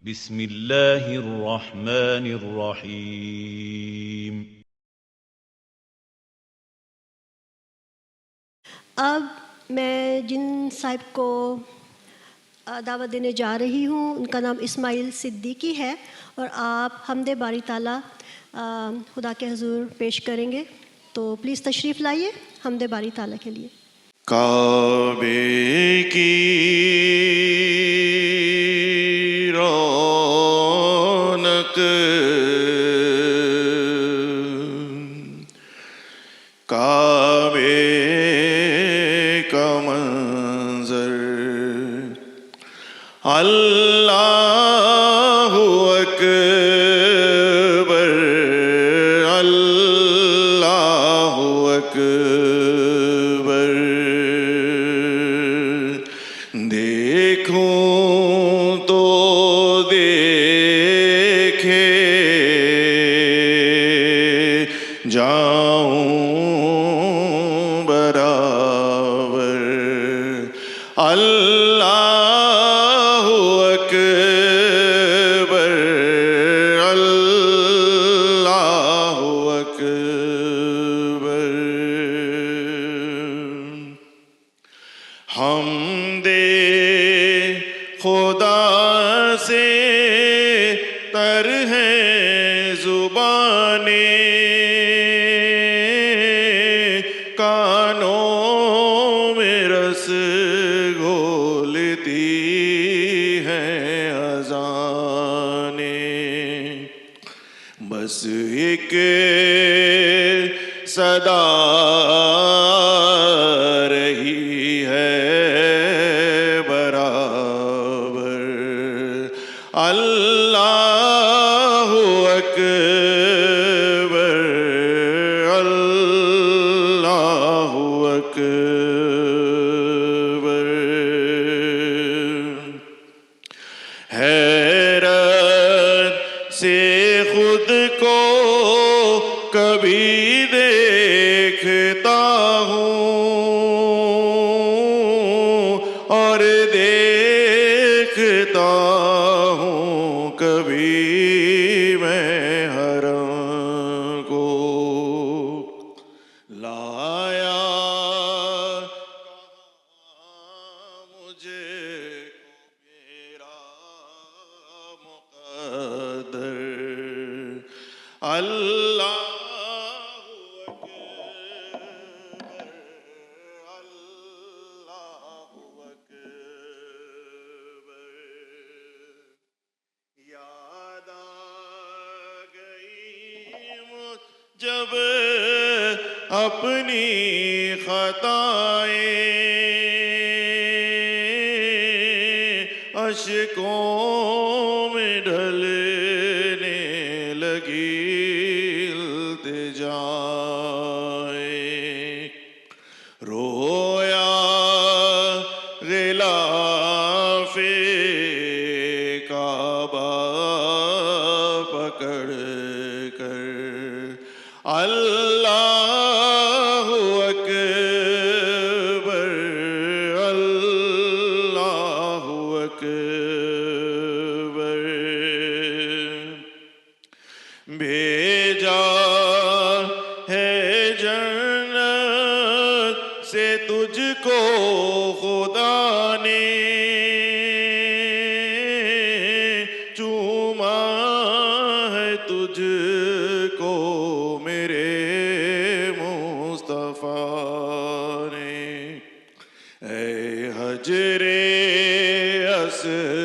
بسم اللہ الرحمن الرحیم۔ اب میں جن صاحب کو دعوت دینے جا رہی ہوں ان کا نام اسماعیل صدیقی ہے، اور آپ حمد باری تعالیٰ خدا کے حضور پیش کریں گے، تو پلیز تشریف لائیے حمد باری تعالیٰ کے لیے۔ کعبے کی رونق، کعبے کا منظر، اللہ اکبر، اللہ اکبر، دیکھوں تو دیکھے جاؤں برابر، اللہ اکبر، اللہ اکبر۔ حمد خدا سے تر ہے زبانیں، کانوں میں رس گھولتی ہیں اذانیں، بس ایک صدا رہی ہے برابر، اللہ اکبر، اللہ اکبر۔ حیرت سے خود کو کبھی دیکھتا ہوں، اور دیکھتا ہوں کبھی میں حرم کو، لایا کہاں مجھے میرا مقدر، اللہ اکبر، اللہ اکبر۔ یاد آ گئی جب اپنی خطائیں، اشکوں میں ڈھلنے لگی التجائیں، رویا غلاف کعبہ پکڑ کر، اللہ اکبر، اللہ اکبر۔ بھیجا ہے جنت سے تجھ کو خدا نے، چوما ہے تجھ کو میرے مصطفیٰ نے، اے حجر اسود